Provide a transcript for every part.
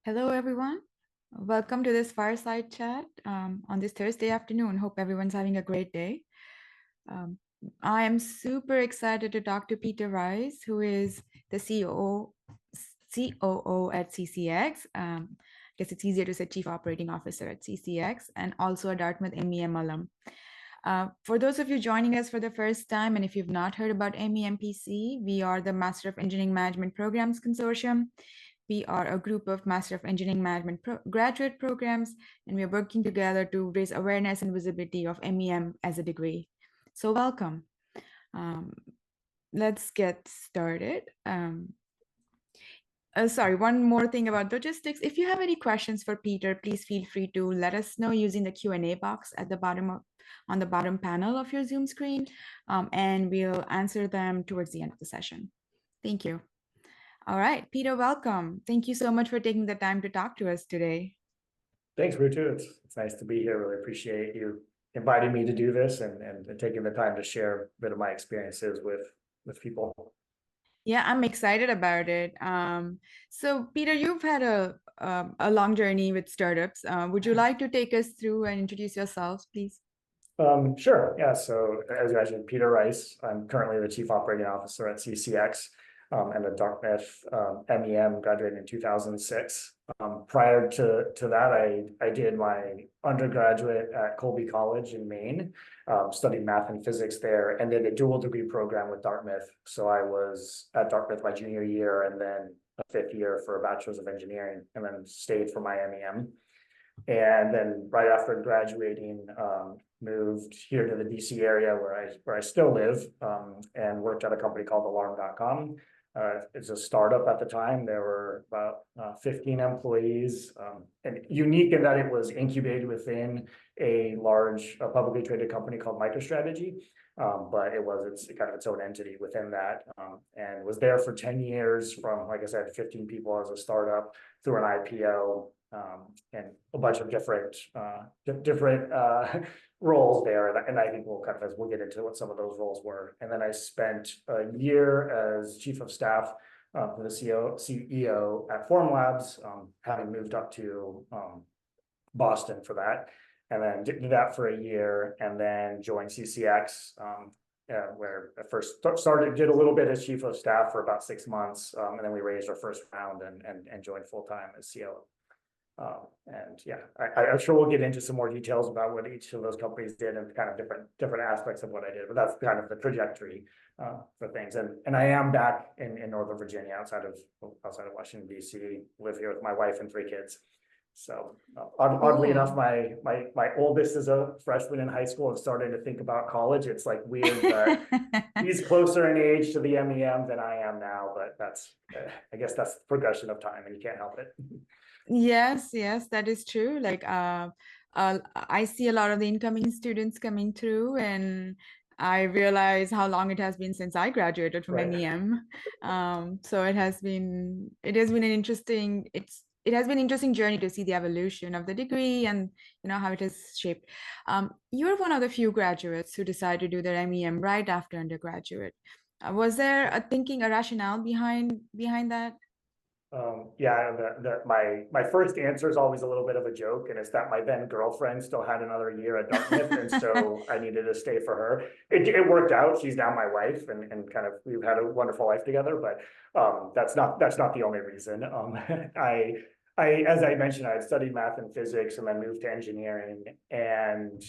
Hello, everyone. Welcome to this Fireside Chat on this Thursday afternoon. Hope everyone's having a great day. Um, I am super excited to talk to Peter Rice, who is the COO at CCX. I guess it's easier to say Chief Operating Officer at CCX, and also a Dartmouth MEM alum. For those of you joining us for the first time, and if you've not heard about MEMPC, we are the Master of Engineering Management Programs Consortium. We are a group of Master of Engineering Management graduate programs, and we are working together to raise awareness and visibility of MEM as a degree. So welcome. Let's get started. Sorry, one more thing about logistics. If you have any questions for Peter, please feel free to let us know using the Q&A box at the bottom on the bottom panel of your Zoom screen, and we'll answer them towards the end of the session. Thank you. All right, Peter, welcome. Thank you so much for taking the time to talk to us today. Thanks, Ritu. It's nice to be here. Really appreciate you inviting me to do this and taking the time to share a bit of my experiences with people. Yeah, I'm excited about it. So, Peter, you've had a long journey with startups. Would you like to take us through and introduce yourselves, please? Sure. Yeah. So as you mentioned, Peter Rice. I'm currently the Chief Operating Officer at CCX and a Dartmouth MEM, graduated in 2006. Prior to that, I did my undergraduate at Colby College in Maine, studied math and physics there, and did a dual degree program with Dartmouth. So I was at Dartmouth my junior year and then a fifth year for a bachelor's of engineering, and then stayed for my MEM. And then right after graduating, moved here to the DC area where I still live, and worked at a company called alarm.com. It's a startup at the time. There were about 15 employees, and unique in that it was incubated within a large publicly traded company called MicroStrategy. But it's kind of its own entity within that, and was there for 10 years from, like I said, 15 people as a startup through an IPO. And a bunch of different roles there, and I think we'll get into what some of those roles were. And then I spent a year as chief of staff for the CEO at Formlabs, having moved up to Boston for that, and then did that for a year, and then joined CCX. Where I first did a little bit as chief of staff for about 6 months, and then we raised our first round and joined full time as CEO. And yeah, I'm sure we'll get into some more details about what each of those companies did and kind of different aspects of what I did, but that's kind of the trajectory for things. And I am back in Northern Virginia, outside of Washington, DC, live here with my wife and 3 kids. So oddly enough, my oldest is a freshman in high school and starting to think about college. It's like weird that he's closer in age to the MEM than I am now, but that's I guess that's the progression of time, and you can't help it. Yes, that is true. Like, I see a lot of the incoming students coming through, and I realize how long it has been since I graduated from MEM. So it has been an interesting journey to see the evolution of the degree and how it has shaped. You're one of the few graduates who decided to do their MEM right after undergraduate. Was there a rationale behind that? Yeah, my first answer is always a little bit of a joke, and it's that my then girlfriend still had another year at Dartmouth, and so I needed to stay for her. It worked out. She's now my wife, and kind of we've had a wonderful life together. But that's not the only reason. As I mentioned, I had studied math and physics, and then moved to engineering, and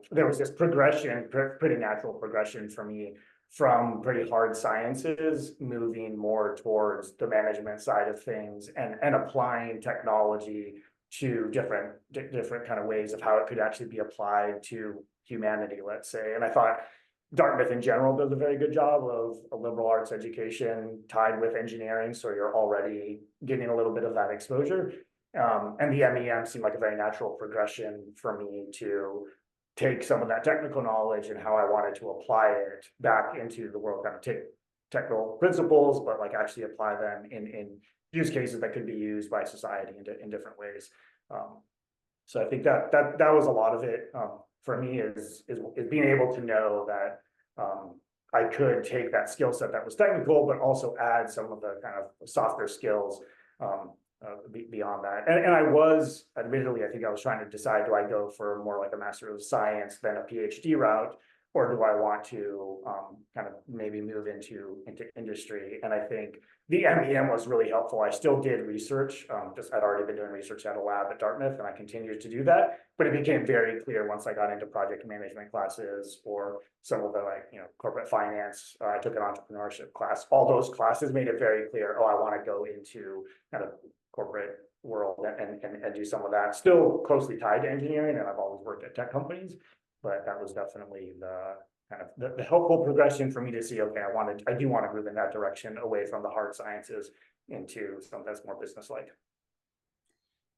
there was this progression, pretty natural progression for me, from pretty hard sciences, moving more towards the management side of things and applying technology to different kind of ways of how it could actually be applied to humanity, let's say. And I thought Dartmouth in general does a very good job of a liberal arts education tied with engineering, so you're already getting a little bit of that exposure. And the MEM seemed like a very natural progression for me to take some of that technical knowledge and how I wanted to apply it back into the world, kind of take technical principles, but like actually apply them in use cases that could be used by society in different ways. So I think that was a lot of it for me is being able to know that I could take that skill set that was technical, but also add some of the kind of softer skills beyond that. And I was, admittedly, I think I was trying to decide, do I go for more like a Master of Science than a PhD route? Or do I want to kind of maybe move into industry? And I think the MEM was really helpful. I still did research. I'd already been doing research at a lab at Dartmouth, and I continued to do that. But it became very clear once I got into project management classes or some of the corporate finance. I took an entrepreneurship class. All those classes made it very clear. Oh, I want to go into kind of corporate world and do some of that. Still closely tied to engineering, and I've always worked at tech companies. But that was definitely the kind of the helpful progression for me to see, okay, I do want to move in that direction away from the hard sciences into something that's more business-like.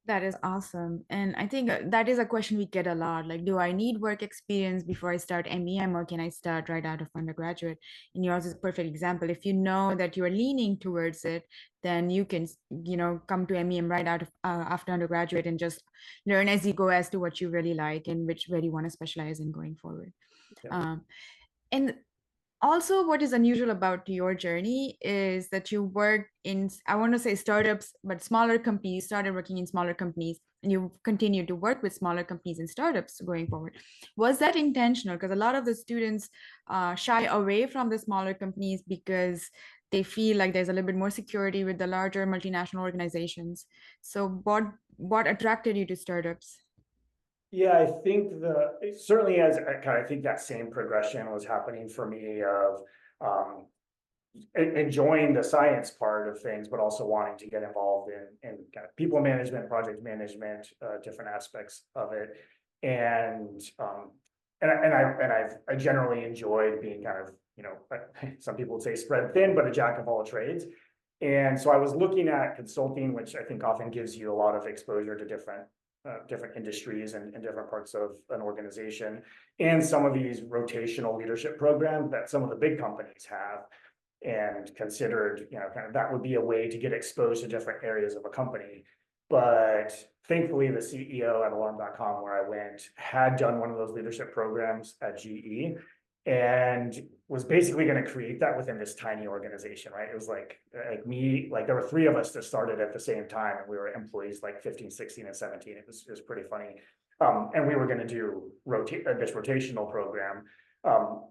That is awesome. And I think that is a question we get a lot. Like, do I need work experience before I start MEM, or can I start right out of undergraduate? And yours is a perfect example. If you know that you are leaning towards it, then you can, come to MEM right out of after undergraduate and just learn as you go as to what you really like and where you want to specialize in going forward. Yeah. And also, what is unusual about your journey is that you work in, I want to say startups, but smaller companies, started working in smaller companies, and you continue to work with smaller companies and startups going forward. Was that intentional? Because a lot of the students shy away from the smaller companies because they feel like there's a little bit more security with the larger multinational organizations. So what attracted you to startups? Yeah, I think certainly as I think that same progression was happening for me of enjoying the science part of things, but also wanting to get involved in kind of people management, project management, different aspects of it. And I generally enjoyed being kind of, some people would say spread thin, but a jack of all trades. And so I was looking at consulting, which I think often gives you a lot of exposure to different industries and different parts of an organization, and some of these rotational leadership programs that some of the big companies have, and considered, kind of that would be a way to get exposed to different areas of a company. But thankfully, the CEO at alarm.com, where I went, had done one of those leadership programs at GE and was basically going to create that within this tiny organization, right? It was like me, like there were 3 of us that started at the same time, and we were employees like 15, 16, and 17. It was pretty funny. And we were going to do this rotational program.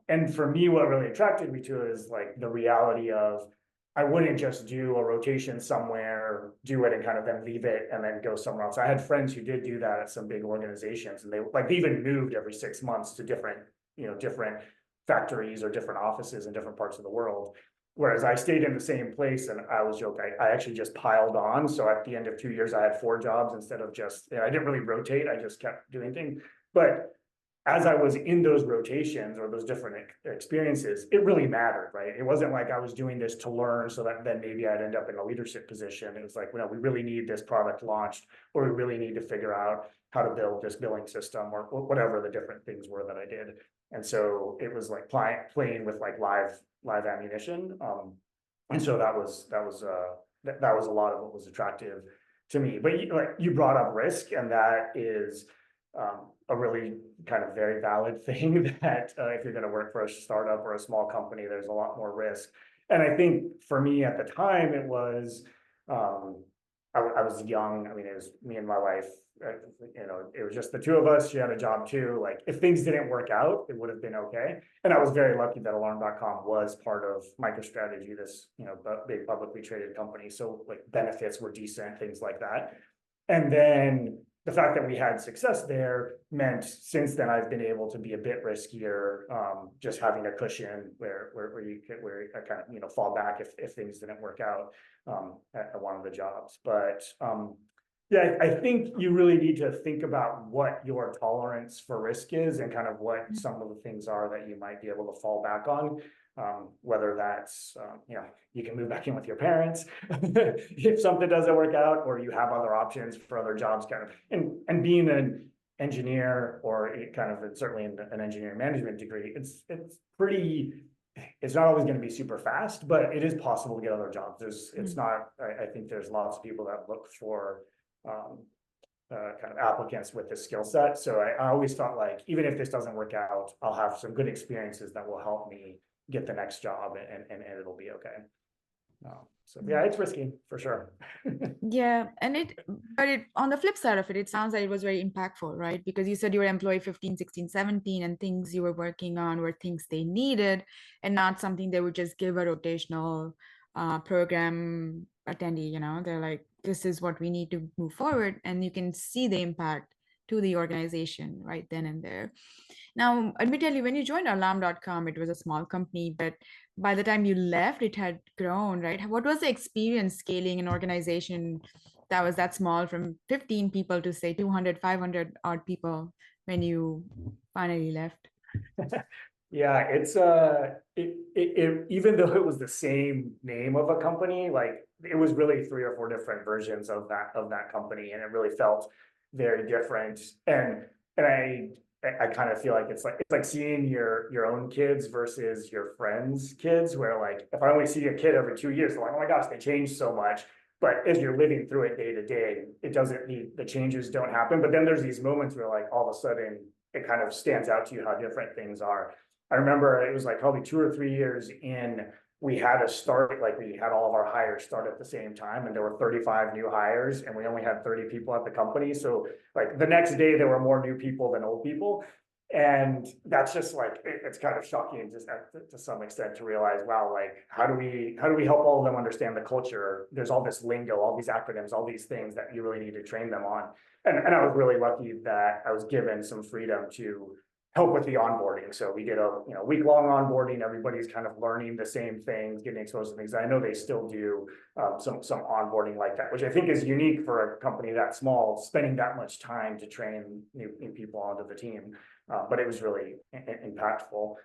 And for me, what really attracted me to it is like the reality of, I wouldn't just do a rotation somewhere, do it and kind of then leave it and then go somewhere else. I had friends who did do that at some big organizations, and they even moved every 6 months to different factories or different offices in different parts of the world. Whereas I stayed in the same place, and I was joking, I actually just piled on. So at the end of 2 years, I had 4 jobs instead of just, I didn't really rotate. I just kept doing things. But as I was in those rotations or those different experiences, it really mattered, right? It wasn't like I was doing this to learn so that then maybe I'd end up in a leadership position. It was like, well, we really need this product launched, or we really need to figure out how to build this billing system, or whatever the different things were that I did. And so it was like playing with like live ammunition. And so that was a lot of what was attractive to me. But you brought up risk, and that is a really kind of very valid thing, that if you're going to work for a startup or a small company, there's a lot more risk. And I think for me at the time, it was, I was young. I mean, it was me and my wife, it was just the 2 of us. She had a job too. Like if things didn't work out, it would have been okay. And I was very lucky that alarm.com was part of MicroStrategy, this, big publicly traded company. So like benefits were decent, things like that. And then the fact that we had success there meant since then I've been able to be a bit riskier, just having a cushion where I kind of fall back if things didn't work out at one of the jobs. But yeah, I think you really need to think about what your tolerance for risk is, and kind of what some of the things are that you might be able to fall back on. Whether that's, you can move back in with your parents if something doesn't work out, or you have other options for other jobs, kind of, and being an engineer, or certainly in an engineering management degree, it's not always going to be super fast, but it is possible to get other jobs. It's not, I think there's lots of people that look for kind of applicants with this skill set. So I always thought, like, even if this doesn't work out, I'll have some good experiences that will help me get the next job, and it'll be okay. So yeah, it's risky for sure. Yeah, but on the flip side of it, it sounds like it was very impactful, right? Because you said you were employee 15, 16, 17, and things you were working on were things they needed and not something they would just give a rotational program attendee, they're like, this is what we need to move forward. And you can see the impact to the organization right then and there. Now, admittedly, when you joined alarm.com, it was a small company, but by the time you left, it had grown, right? What was the experience scaling an organization that was that small from 15 people to say 200, 500 odd people when you finally left? Yeah, it's even though it was the same name of a company, like it was really 3 or 4 different versions of that company, and it really felt very different. And I kind of feel like it's like seeing your own kids versus your friends' kids, where like if I only see a kid every 2 years, I'm like, oh my gosh, they changed so much. But as you're living through it day to day, it doesn't the changes don't happen. But then there's these moments where like all of a sudden it kind of stands out to you how different things are. I remember it was like probably 2 or 3 years in, we had we had all of our hires start at the same time, and there were 35 new hires, and we only had 30 people at the company. So like the next day there were more new people than old people. And that's just like, it's kind of shocking just to some extent to realize, wow, like how do we help all of them understand the culture? There's all this lingo, all these acronyms, all these things that you really need to train them on. And I was really lucky that I was given some freedom to help with the onboarding. So we did a week-long onboarding. Everybody's kind of learning the same things, getting exposed to things. I know they still do some onboarding like that, which I think is unique for a company that small, spending that much time to train new people onto the team. But it was really impactful.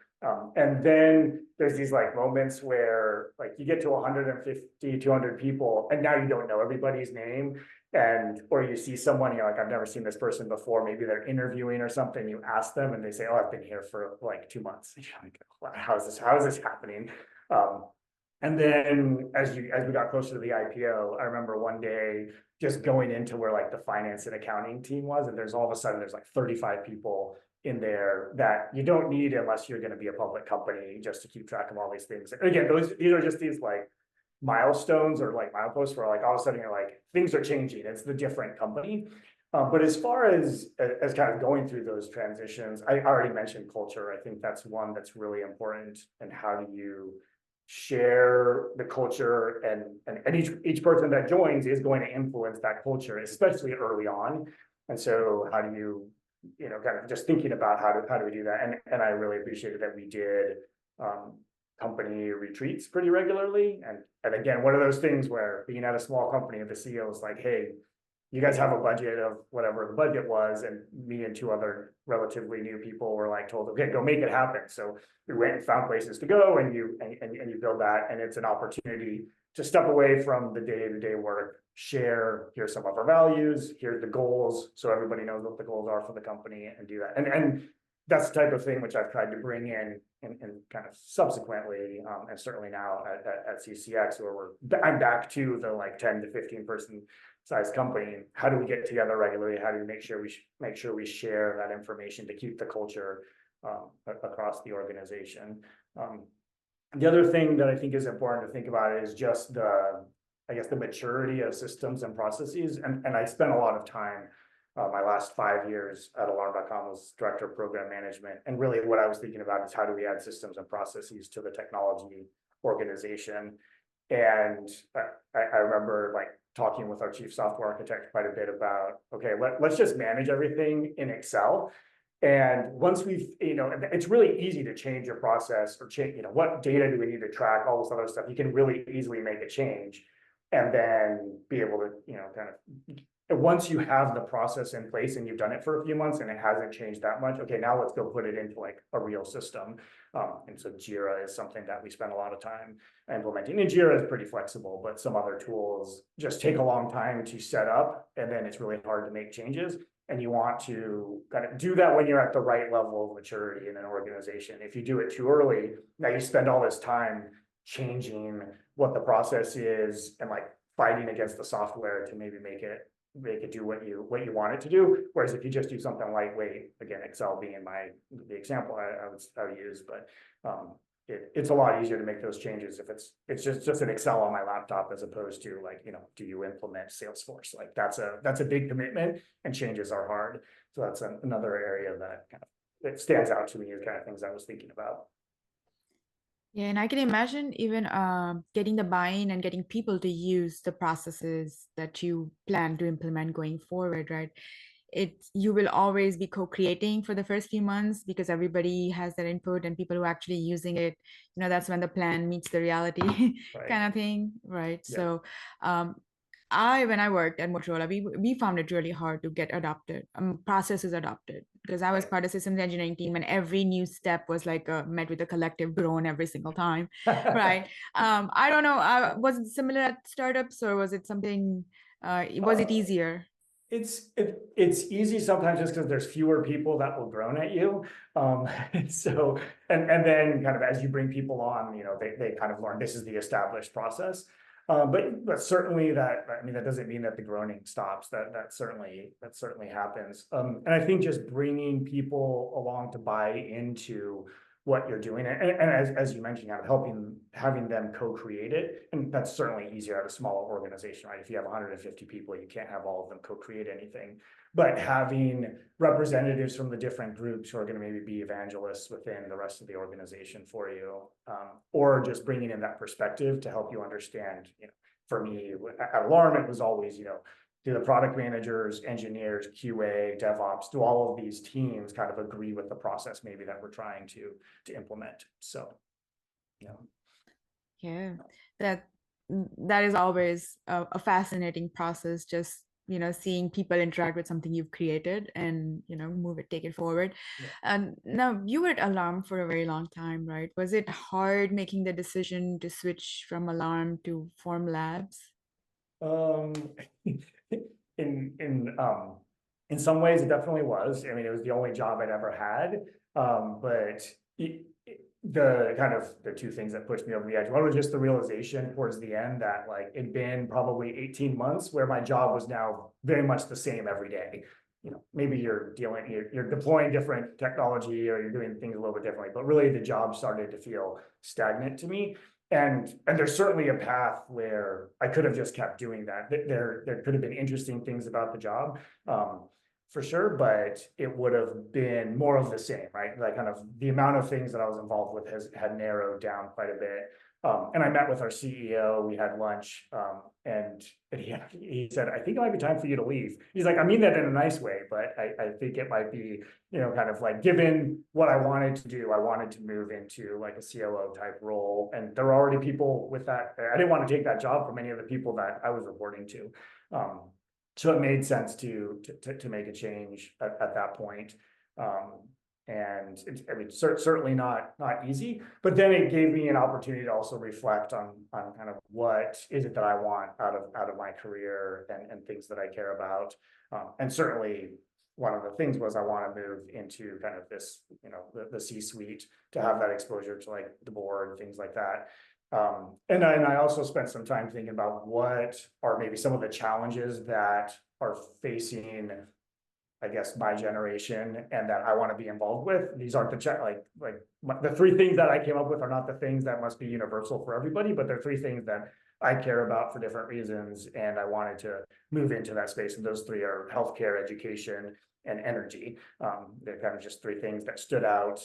And then there's these like moments where like you get to 150, 200 people, and now you don't know everybody's name. Or you see someone, you're like, I've never seen this person before. Maybe they're interviewing or something. You ask them and they say, oh, I've been here for like 2 months. And you're like, wow, how is this happening? And then as we got closer to the IPO, I remember one day just going into where like the finance and accounting team was, and there's all of a sudden there's like 35 people in there that you don't need unless you're going to be a public company just to keep track of all these things. And again, these are just these like milestones or like mileposts where like all of a sudden you're like, things are changing. It's the different company. But as far as kind of going through those transitions, I already mentioned culture. I think that's one that's really important. And how do you share the culture, and each person that joins is going to influence that culture, especially early on. And so how do you kind of just thinking about how do we do that? And I really appreciated that we did company retreats pretty regularly. And again, one of those things where being at a small company, the CEO is like, hey, you guys have a budget of whatever the budget was, and me and 2 other relatively new people were like told, okay, go make it happen. So we went and found places to go, and you build that, and it's an opportunity to step away from the day-to-day work, share, here's some of our values, here's the goals, so everybody knows what the goals are for the company, and do that. And that's the type of thing which I've tried to bring in kind of subsequently, and certainly now at CCX, where I'm back to the like 10 to 15 person size company. How do we get together regularly? How do we make sure we share that information to keep the culture across the organization? The other thing that I think is important to think about is just the maturity of systems and processes. And I spent a lot of time, my last 5 years at alarm.com was director of program management. And really what I was thinking about is how do we add systems and processes to the technology organization? And I remember like talking with our chief software architect quite a bit about, okay, let's just manage everything in Excel. And once we've, it's really easy to change your process or change, what data do we need to track, all this other stuff. You can really easily make a change and then be able to, kind of, once you have the process in place and you've done it for a few months and it hasn't changed that much, okay, now let's go put it into like a real system. And so Jira is something that we spend a lot of time implementing. And Jira is pretty flexible, but some other tools just take a long time to set up, and then it's really hard to make changes. And you want to kind of do that when you're at the right level of maturity in an organization. If you do it too early, now you spend all this time changing what the process is and like fighting against the software to maybe make it do what you want it to do. Whereas if you just do something lightweight, again, Excel being the example I would use, but it's a lot easier to make those changes if it's just an Excel on my laptop as opposed to like, do you implement Salesforce? Like that's a big commitment and changes are hard. So that's another area that kind of it stands out to me as kind of things I was thinking about. Yeah, and I can imagine even getting the buy-in and getting people to use the processes that you plan to implement going forward, right? You will always be co-creating for the first few months because everybody has their input and people who are actually using it, that's when the plan meets the reality Right. kind of thing, right? Yeah. So um, when I worked at Motorola, we found it really hard to get adopted, processes adopted, because I was Right. part of systems engineering team, and every new step was like met with a collective groan every single time, right? I don't know, was it similar at startups or was it something? Was it easier? It's easy sometimes just because there's fewer people that will groan at you. So and then kind of as you bring people on, they kind of learn this is the established process. But certainly that doesn't mean that the groaning stops. That certainly happens. And I think just bringing people along to buy into what you're doing, and as you mentioned, kind of having them co-create it, and that's certainly easier at a smaller organization, right? If you have 150 people, you can't have all of them co-create anything. But having representatives from the different groups who are going to maybe be evangelists within the rest of the organization for you, or just bringing in that perspective to help you understand, for me at Alarm, it was always, do the product managers, engineers, QA, DevOps, do all of these teams kind of agree with the process maybe that we're trying to implement? So, Yeah, that is always a fascinating process, just seeing people interact with something you've created and move it, take it forward. Yeah. And now you were at Alarm for a very long time, right? Was it hard making the decision to switch from Alarm to Form Labs? Um, in in some ways it definitely was. I mean, it was the only job I'd ever had. But the kind of the two things that pushed me over the edge. One was just the realization towards the end that like it'd been probably 18 months where my job was now very much the same every day. Maybe you're deploying different technology or you're doing things a little bit differently, but really the job started to feel stagnant to me. And there's certainly a path where I could have just kept doing that. There could have been interesting things about the job, for sure, but it would have been more of the same, right? Like kind of the amount of things that I was involved with had narrowed down quite a bit. And I met with our CEO, we had lunch, and he said, I think it might be time for you to leave. He's like, I mean that in a nice way, but I think it might be, kind of like given what I wanted to do, I wanted to move into like a COO type role. And there were already people with that. I didn't want to take that job from any of the people that I was reporting to. So it made sense to make a change at that point. And certainly not easy, but then it gave me an opportunity to also reflect on kind of what is it that I want out of my career and things that I care about. And certainly one of the things was I want to move into kind of this, the C-suite, to have that exposure to like the board and things like that. And I also spent some time thinking about what are maybe some of the challenges that are facing, I guess, my generation and that I want to be involved with. These aren't the three things that I came up with are not the things that must be universal for everybody, but they're three things that I care about for different reasons. And I wanted to move into that space. And those three are healthcare, education, and energy. They're kind of just three things that stood out.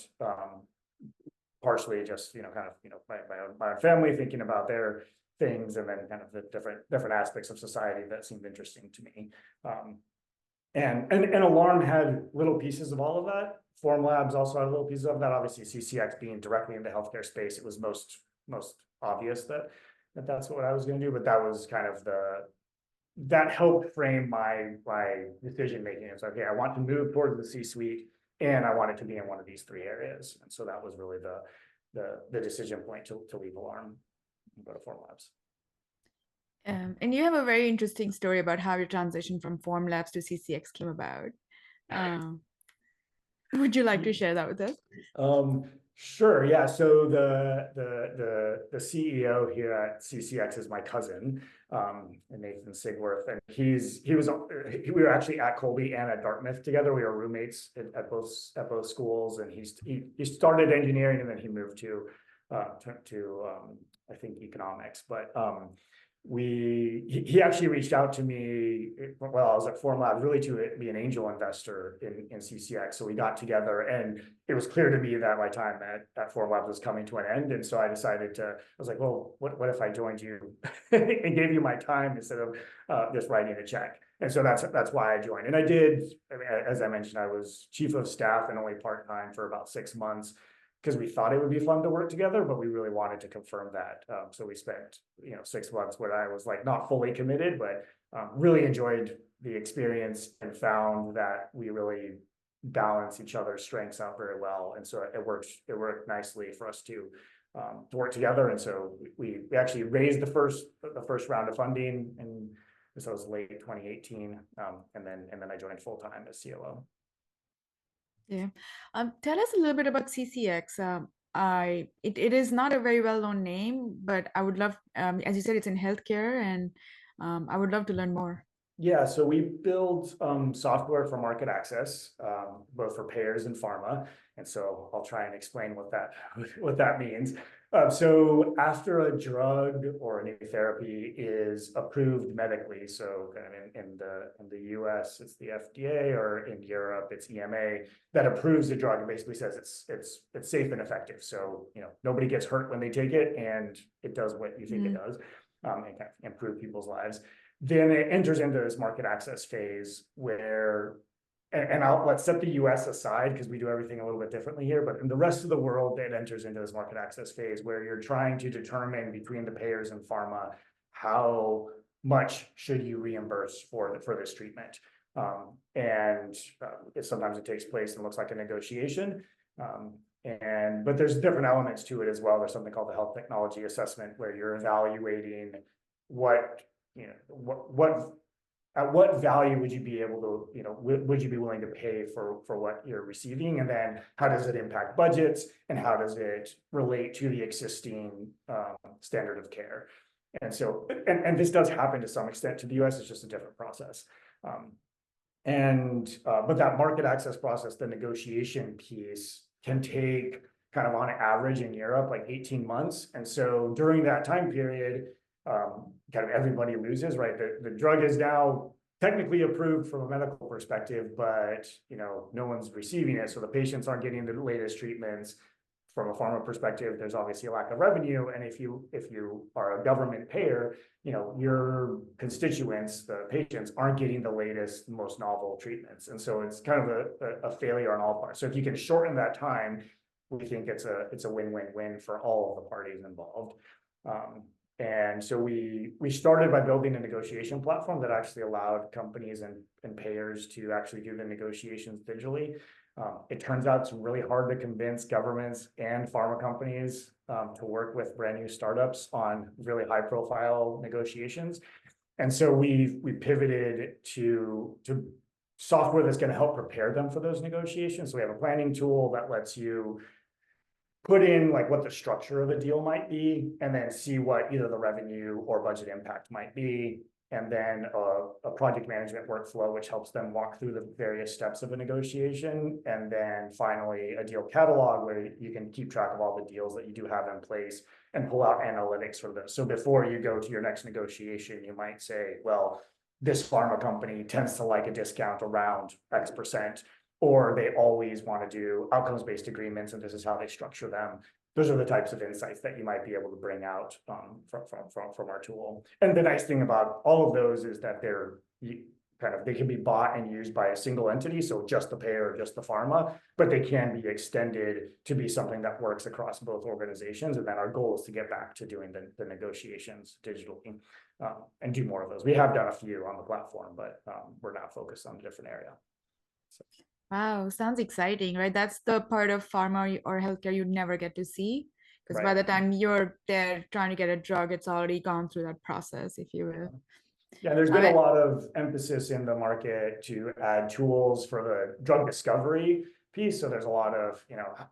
Partially just, my own family thinking about their things, and then kind of the different aspects of society that seemed interesting to me. And Alarm had little pieces of all of that. Form Labs also had little pieces of that. Obviously, CCX being directly in the healthcare space, it was most obvious that's what I was going to do. But that was kind of that helped frame my decision making. It's okay, I want to move towards the C-suite, and I wanted to be in one of these three areas. And so that was really the decision point to leave Alarm and go to Form Labs. And you have a very interesting story about how your transition from Form Labs to CCX came about. Would you like to share that with us? Sure. Yeah. So the CEO here at CCX is my cousin, Nathan Sigworth, and we were actually at Colby and at Dartmouth together. We were roommates at both schools, and he started engineering and then he moved to I think economics, but he actually reached out to me while I was at Forum Labs, really to be an angel investor in CCX. So we got together, and it was clear to me that my time at Forum Labs was coming to an end. And so I decided I was like, well, what if I joined you and gave you my time instead of just writing a check? And so that's why I joined. And I did, I mean, as I mentioned, I was chief of staff and only part-time for about 6 months, because we thought it would be fun to work together, but we really wanted to confirm that. So we spent, 6 months where I was like not fully committed, but really enjoyed the experience and found that we really balance each other's strengths out very well. And so it worked nicely for us to work together. And so we actually raised the first round of funding, and this was late 2018. And then I joined full time as COO. Yeah. Tell us a little bit about CCX. It is not a very well-known name, but I would love, as you said, it's in healthcare, and I would love to learn more. Yeah, so we build software for market access, both for payers and pharma. And so I'll try and explain what that means. So after a drug or a new therapy is approved medically, so kind of in the US, it's the FDA, or in Europe, it's EMA, that approves the drug and basically says it's safe and effective. So nobody gets hurt when they take it, and it does what you think it does, and kind of improve people's lives. Then it enters into this market access phase where, and let's set the US aside because we do everything a little bit differently here, but in the rest of the world, it enters into this market access phase where you're trying to determine between the payers and pharma how much should you reimburse for this treatment. Sometimes it takes place and looks like a negotiation. But there's different elements to it as well. There's something called the health technology assessment, where you're evaluating at what value would you be able to, would you be willing to pay for what you're receiving? And then how does it impact budgets, and how does it relate to the existing standard of care? And so, and this does happen to some extent to the US, it's just a different process. But that market access process, the negotiation piece, can take kind of on average in Europe, like 18 months. And so during that time period, kind of everybody loses, right? The drug is now technically approved from a medical perspective, but no one's receiving it. So the patients aren't getting the latest treatments. From a pharma perspective, there's obviously a lack of revenue. And if you are a government payer, your constituents, the patients, aren't getting the latest, most novel treatments. And so it's kind of a failure on all parts. So if you can shorten that time, we think it's a win-win-win for all of the parties involved. And so we started by building a negotiation platform that actually allowed companies and payers to actually do the negotiations digitally. It turns out it's really hard to convince governments and pharma companies to work with brand new startups on really high profile negotiations. And so we pivoted to software that's going to help prepare them for those negotiations. So we have a planning tool that lets you put in like what the structure of a deal might be, and then see what either the revenue or budget impact might be. And then a project management workflow, which helps them walk through the various steps of a negotiation. And then finally, a deal catalog where you can keep track of all the deals that you do have in place and pull out analytics for this. So before you go to your next negotiation, you might say, well, this pharma company tends to like a discount around X%. Or they always want to do outcomes-based agreements, and this is how they structure them. Those are the types of insights that you might be able to bring out from our tool. And the nice thing about all of those is that they can be bought and used by a single entity, so just the payer or just the pharma, but they can be extended to be something that works across both organizations. And then our goal is to get back to doing the negotiations digitally and do more of those. We have done a few on the platform, but we're now focused on a different area. So. Wow, sounds exciting, right? That's the part of pharma or healthcare you'd never get to see, because by the time you're there trying to get a drug, it's already gone through that process, if you will. Yeah, there's been a lot of emphasis in the market to add tools for the drug discovery piece. So there's a lot of,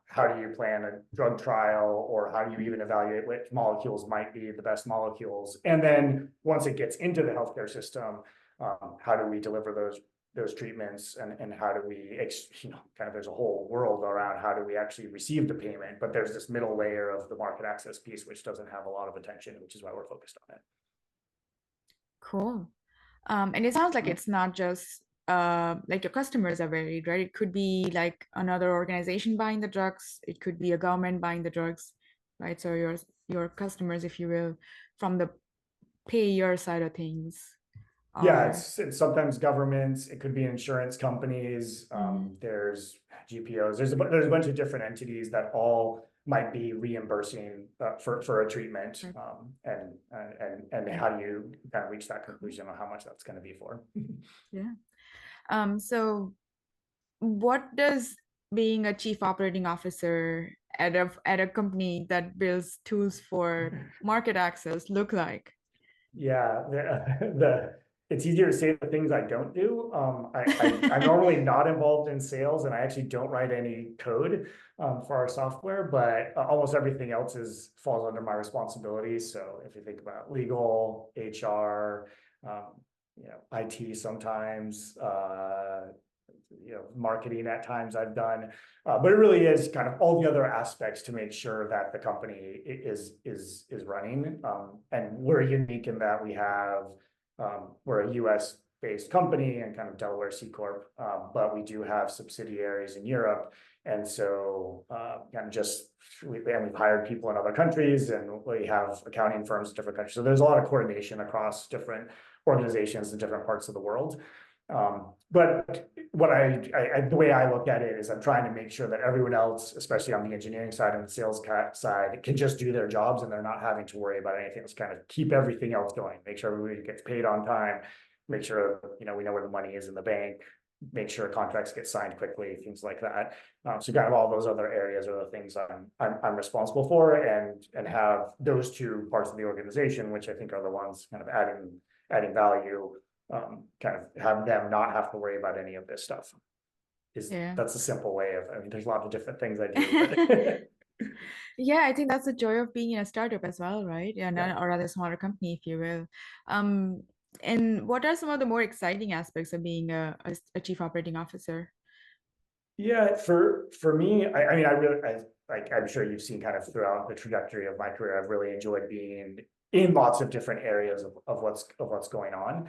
how do you plan a drug trial, or how do you even evaluate which molecules might be the best molecules? And then once it gets into the healthcare system, how do we deliver those those treatments, and how do we, kind of, there's a whole world around how do we actually receive the payment, but there's this middle layer of the market access piece, which doesn't have a lot of attention, which is why we're focused on it. Cool. And it sounds like it's not just like your customers are varied, right? It could be like another organization buying the drugs. It could be a government buying the drugs, right? So your customers, if you will, from the payer side of things Yeah, are. it's sometimes governments, it could be insurance companies, Mhm. there's GPOs, there's a bunch of different entities that all might be reimbursing for a treatment. Right. And how do you kind of reach that conclusion on how much that's going to be for? Yeah. So what does being a chief operating officer at a company that builds tools for market access look like? Yeah, it's easier to say the things I don't do. I'm normally not involved in sales, and I actually don't write any code for our software, but almost everything else falls under my responsibility. So if you think about legal, HR, IT sometimes, marketing at times I've done, but it really is kind of all the other aspects to make sure that the company is running. And we're unique in that we're a US based company and kind of Delaware C Corp, but we do have subsidiaries in Europe. And so we've hired people in other countries, and we have accounting firms in different countries. So there's a lot of coordination across different organizations in different parts of the world. But what the way I look at it is I'm trying to make sure that everyone else, especially on the engineering side and the sales side, can just do their jobs, and they're not having to worry about anything else. Kind of keep everything else going, make sure everybody gets paid on time, make sure, we know where the money is in the bank, make sure contracts get signed quickly, things like that. So kind of all those other areas are the things I'm responsible for, and have those two parts of the organization, which I think are the ones kind of adding value. Kind of have them not have to worry about any of this stuff. Yeah. That's a simple way of, there's a lot of different things I do, but Yeah, I think that's the joy of being in a startup as well, right? Yeah, yeah. or rather smaller company, if you will. Um, and what are some of the more exciting aspects of being a chief operating officer? Yeah, for me, I mean, I'm sure you've seen kind of throughout the trajectory of my career, I've really enjoyed being in lots of different areas of what's going on.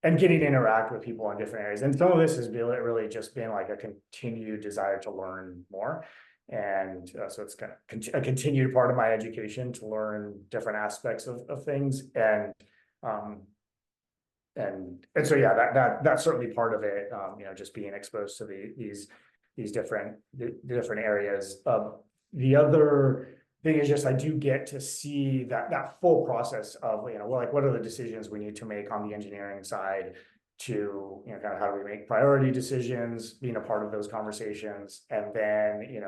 And getting to interact with people in different areas. And some of this has really just been like a continued desire to learn more. And so it's kind of a continued part of my education to learn different aspects of things. Um, and so yeah, that's certainly part of it. Just being exposed to these different areas. The other thing is just I do get to see that full process of like what are the decisions we need to make on the engineering side to kind of how do we make priority decisions, being a part of those conversations, and then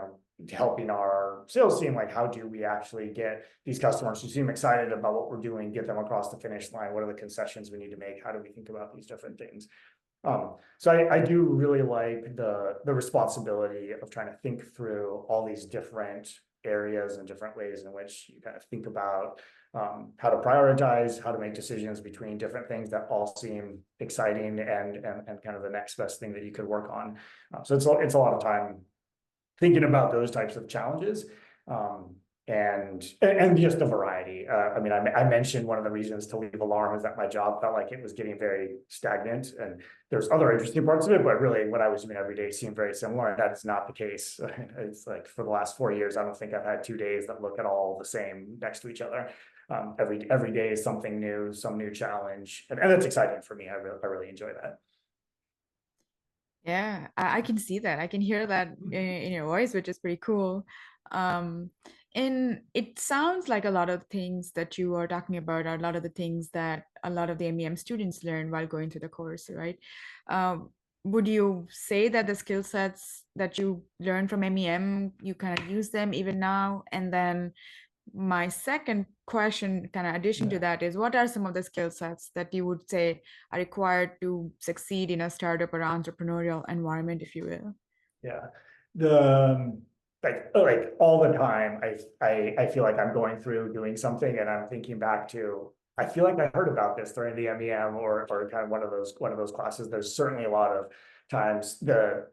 helping our sales team, like how do we actually get these customers who seem excited about what we're doing, get them across the finish line, what are the concessions we need to make, how do we think about these different things. So I do really like the responsibility of trying to think through all these different areas and different ways in which you kind of think about how to prioritize, how to make decisions between different things that all seem exciting and kind of the next best thing that you could work on. So it's a lot of time thinking about those types of challenges. And just the variety. I mean, I mentioned one of the reasons to leave Alarm is that my job felt like it was getting very stagnant, and there's other interesting parts of it, but really what I was doing every day seemed very similar, and that is not the case. It's like for the last 4 years, I don't think I've had 2 days that look at all the same next to each other. Every day is something new, some new challenge, and that's exciting for me. I really enjoy that. Yeah, I can see that. I can hear that in your voice, which is pretty cool. Um, and it sounds like a lot of things that you are talking about are a lot of the things that a lot of the MEM students learn while going through the course, right? Would you say that the skill sets that you learn from MEM, you kind of use them even now? And then my second question, kind of addition to that, is what are some of the skill sets that you would say are required to succeed in a startup or entrepreneurial environment, if you will? Yeah. The like all the time, I feel like I'm going through doing something and I'm thinking back to I feel like I heard about this during the MEM or kind of one of those classes. There's certainly a lot of times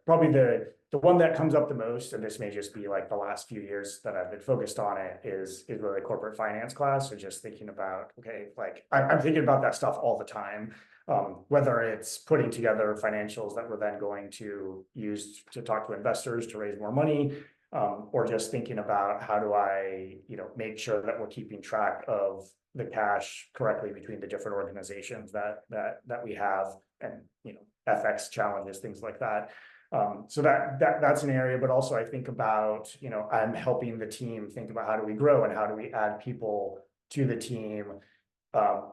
probably the one that comes up the most, and this may just be like the last few years that I've been focused on it, is really corporate finance class. So just thinking about, okay, like I'm thinking about that stuff all the time. Whether it's putting together financials that we're then going to use to talk to investors to raise more money, or just thinking about how do I, make sure that we're keeping track of the cash correctly between the different organizations that we have, and FX challenges, things like that. So that's an area, but also I think about, I'm helping the team think about how do we grow and how do we add people to the team.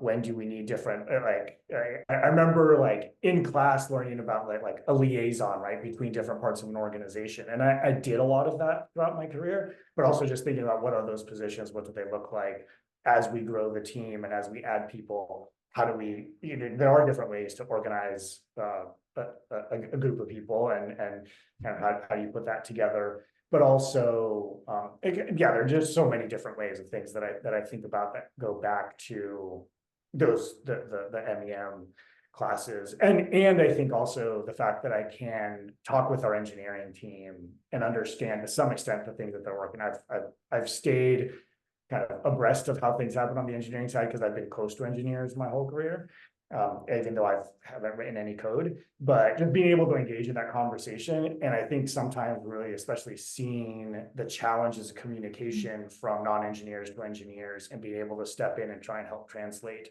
When do we need different, I remember like in class learning about like a liaison, right, between different parts of an organization. And I did a lot of that throughout my career, but also just thinking about what are those positions, what do they look like as we grow the team and as we add people, how do we, there are different ways to organize a group of people, and kind of how do you put that together. But also, there are just so many different ways of things that I think about that go back to the MEM classes, and I think also the fact that I can talk with our engineering team and understand to some extent the things that they're working. I've stayed kind of abreast of how things happen on the engineering side because I've been close to engineers my whole career. Even though I haven't written any code, but just being able to engage in that conversation. And I think sometimes really, especially seeing the challenges of communication from non-engineers to engineers and being able to step in and try and help translate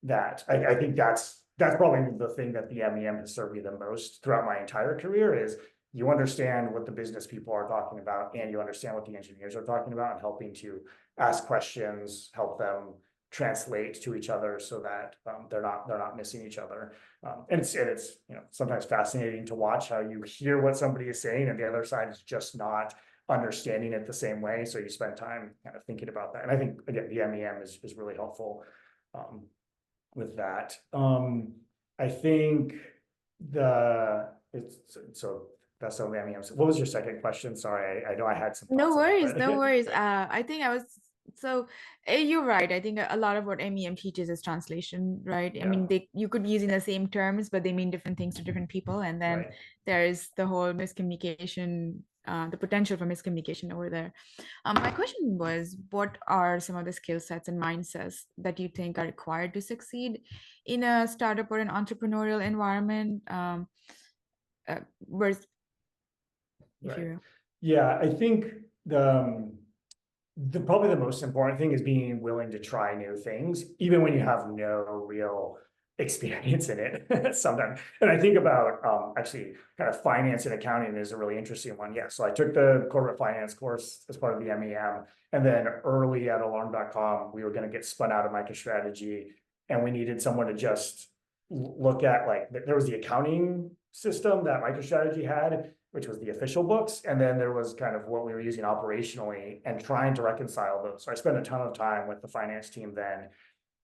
that. I think that's probably the thing that the MEM has served me the most throughout my entire career is you understand what the business people are talking about and you understand what the engineers are talking about, and helping to ask questions, help them translate to each other so that they're not missing each other. And it's sometimes fascinating to watch how you hear what somebody is saying and the other side is just not understanding it the same way. So you spend time kind of thinking about that. And I think again, the MEM is really helpful with that. I think so that's the MEM. What was your second question? Sorry, I know I had some thoughts. No worries, but... no worries. I think you're right. I think a lot of what MEM teaches is translation, right? I mean, you could be using the same terms, but they mean different things to different people. And then there's the whole miscommunication, the potential for miscommunication over there. My question was, what are some of the skill sets and mindsets that you think are required to succeed in a startup or an entrepreneurial environment? I think probably the most important thing is being willing to try new things, even when you have no real experience in it sometimes. And I think about actually kind of finance and accounting is a really interesting one. Yeah, so I took the corporate finance course as part of the MEM, and then early at alarm.com, we were going to get spun out of MicroStrategy, and we needed someone to just look at, like, there was the accounting system that MicroStrategy had, which was the official books. And then there was kind of what we were using operationally and trying to reconcile those. So I spent a ton of time with the finance team then.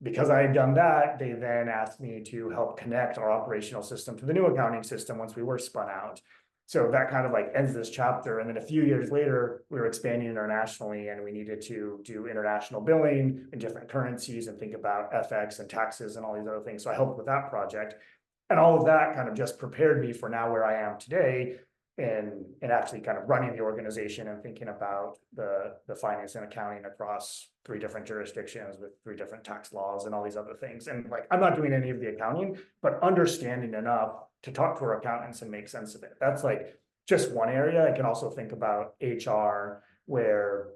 Because I had done that, they then asked me to help connect our operational system to the new accounting system once we were spun out. So that kind of like ends this chapter. And then a few years later, we were expanding internationally and we needed to do international billing in different currencies and think about FX and taxes and all these other things. So I helped with that project. And all of that kind of just prepared me for now where I am today, and actually kind of running the organization and thinking about the finance and accounting across 3 different jurisdictions with 3 different tax laws and all these other things. And like, I'm not doing any of the accounting, but understanding enough to talk to our accountants and make sense of it. That's like just one area. I can also think about HR, where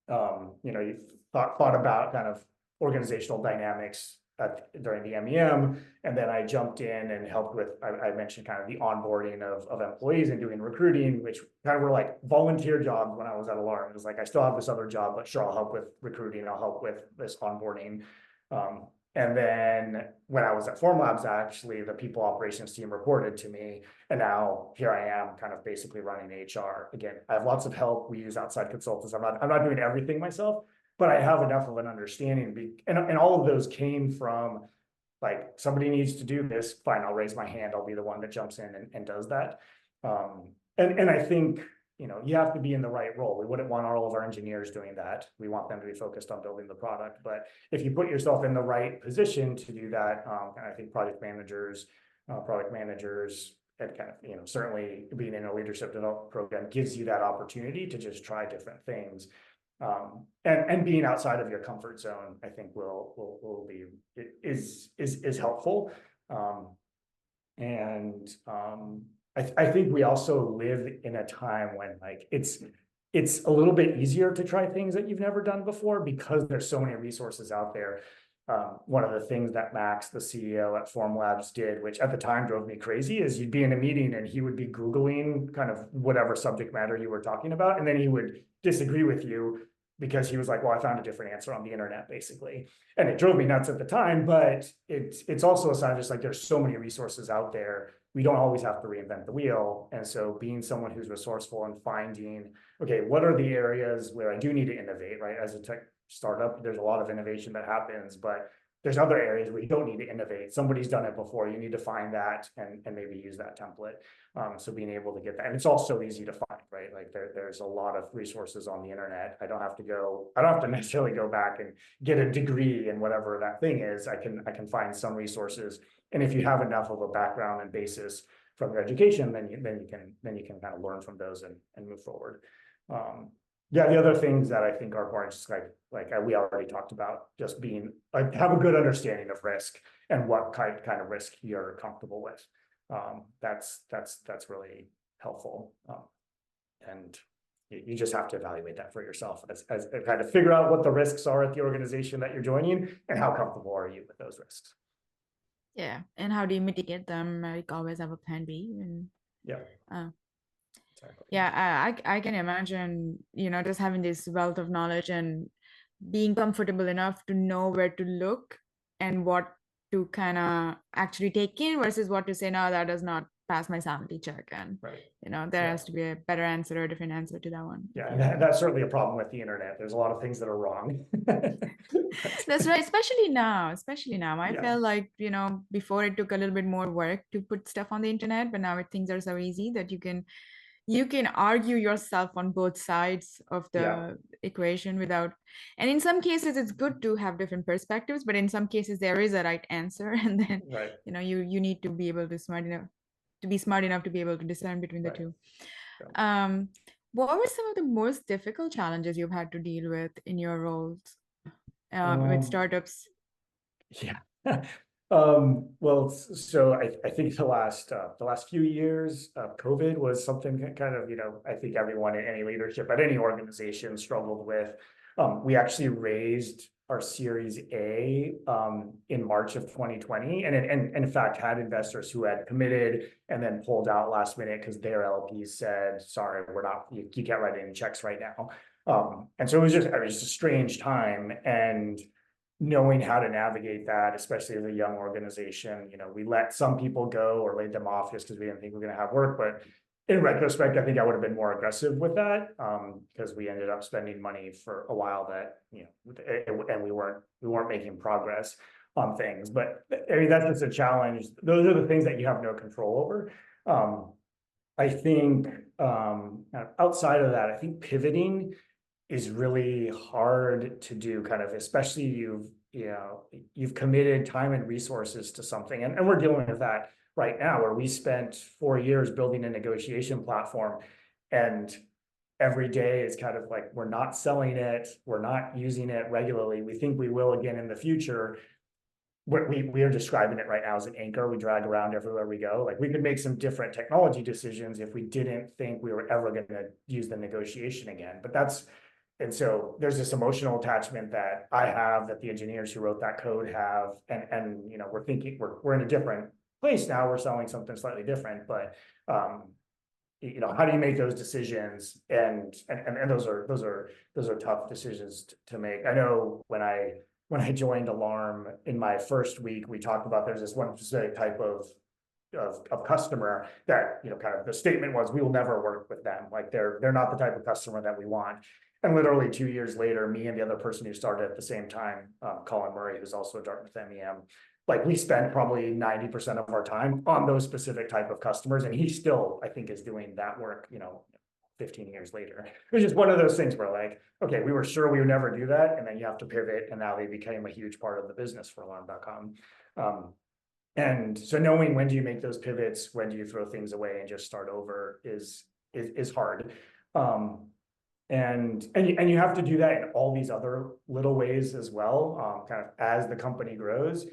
you thought about kind of organizational dynamics during the MEM, and then I jumped in and helped with, I mentioned kind of the onboarding of employees and doing recruiting, which kind of were like volunteer jobs when I was at Alarm. It was like, I still have this other job, but sure, I'll help with recruiting, I'll help with this onboarding. And then when I was at Formlabs, actually, the people operations team reported to me, and now here I am kind of basically running HR. Again, I have lots of help. We use outside consultants. I'm not doing everything myself, but I have enough of an understanding. And all of those came from, like, somebody needs to do this, fine, I'll raise my hand, I'll be the one that jumps in and does that. And I think you have to be in the right role. We wouldn't want all of our engineers doing that. We want them to be focused on building the product. But if you put yourself in the right position to do that, and I think product managers, and kind of, certainly being in a leadership development program gives you that opportunity to just try different things. And being outside of your comfort zone, I think is helpful. I think we also live in a time when like it's a little bit easier to try things that you've never done before because there's so many resources out there. One of the things that Max, the CEO at Formlabs, did, which at the time drove me crazy, is you'd be in a meeting and he would be Googling kind of whatever subject matter you were talking about, and then he would disagree with you because he was like, well, I found a different answer on the internet, basically. And it drove me nuts at the time, but it's also a sign just like there's so many resources out there. We don't always have to reinvent the wheel. And so being someone who's resourceful and finding, okay, what are the areas where I do need to innovate, right? As a tech startup, there's a lot of innovation that happens, but there's other areas where you don't need to innovate. Somebody's done it before. You need to find that and maybe use that template. So being able to get that, and it's also easy to find, right? Like there's a lot of resources on the internet. I don't have to necessarily go back and get a degree in whatever that thing is. I can find some resources. And if you have enough of a background and basis from your education, then you can kind of learn from those and move forward. Yeah, the other things that I think are important, just like we already talked about, just being like have a good understanding of risk and what kind of risk you're comfortable with. That's really helpful. And you just have to evaluate that for yourself as kind of figure out what the risks are at the organization that you're joining and how comfortable are you with those risks. Yeah, and how do you mitigate them? Like always have a plan B. And yeah. Exactly. Yeah, I can imagine, just having this wealth of knowledge and being comfortable enough to know where to look and what to kind of actually take in versus what to say, no, that does not pass my sanity check. And, there has to be a better answer or a different answer to that one. Yeah, and that's certainly a problem with the internet. There's a lot of things that are wrong. That's right, especially now. I feel like, before it took a little bit more work to put stuff on the internet, but now things are so easy that you can argue yourself on both sides of the equation without, and in some cases it's good to have different perspectives, but in some cases there is a right answer, and then you need to be able to be smart enough to be able to discern between the two. What were some of the most difficult challenges you've had to deal with in your roles with startups? Well, so I think the last few years, COVID was something kind of, I think everyone in any leadership at any organization struggled with. We actually raised our Series A in March of 2020, and in fact had investors who had committed and then pulled out last minute because their LPs said, sorry, we're not, you can't write any checks right now. And so it was just a strange time, and knowing how to navigate that, especially as a young organization, we let some people go or laid them off just because we didn't think we were going to have work. But in retrospect, I think I would have been more aggressive with that because we ended up spending money for a while that, and we weren't making progress on things. But I mean, that's just a challenge. Those are the things that you have no control over. I think outside of that, I think pivoting is really hard to do, kind of, especially you've committed time and resources to something, and we're dealing with that right now, where we spent 4 years building a negotiation platform, and every day is kind of like, we're not selling it, we're not using it regularly. We think we will again in the future. We are describing it right now as an anchor we drag around everywhere we go. Like, we could make some different technology decisions if we didn't think we were ever going to use the negotiation again. And so there's this emotional attachment that I have, that the engineers who wrote that code have, and we're thinking we're in a different place now. We're selling something slightly different, but how do you make those decisions? And those are tough decisions to make. I know when I joined Alarm in my first week, we talked about there's this one specific type of customer that kind of the statement was, we will never work with them. Like they're not the type of customer that we want. And literally 2 years later, me and the other person who started at the same time, Colin Murray, who's also a Dartmouth MEM, like we spent probably 90% of our time on those specific type of customers. And he still, I think, is doing that work, 15 years later. It was just one of those things where like, okay, we were sure we would never do that. And then you have to pivot. And now they became a huge part of the business for alarm.com. And so knowing when do you make those pivots, when do you throw things away and just start over is hard. And you have to do that in all these other little ways as well. Kind of as the company grows,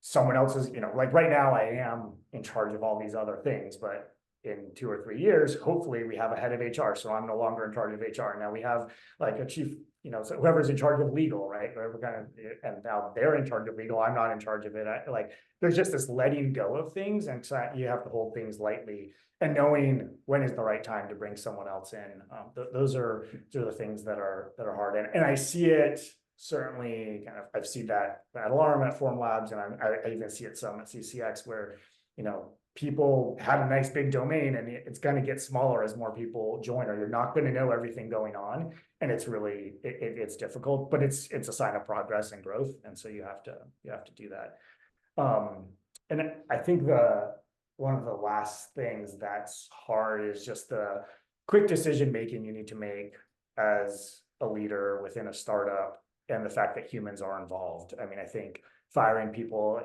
someone else is, like right now I am in charge of all these other things, but in 2 or 3 years, hopefully we have a head of HR. So I'm no longer in charge of HR. Now we have like a chief, so whoever's in charge of legal, right? Whoever kind of, and now they're in charge of legal. I'm not in charge of it. There's just this letting go of things. And so you have to hold things lightly and knowing when is the right time to bring someone else in. Those are the things that are hard. And I see it certainly kind of, I've seen that at Alarm, at Form Labs, and I even see it some at CCX where, people have a nice big domain and it's going to get smaller as more people join, or you're not going to know everything going on. And it's really, it's difficult, but it's a sign of progress and growth. And so you have to do that. And I think one of the last things that's hard is just the quick decision making you need to make as a leader within a startup, and the fact that humans are involved. I mean, I think firing people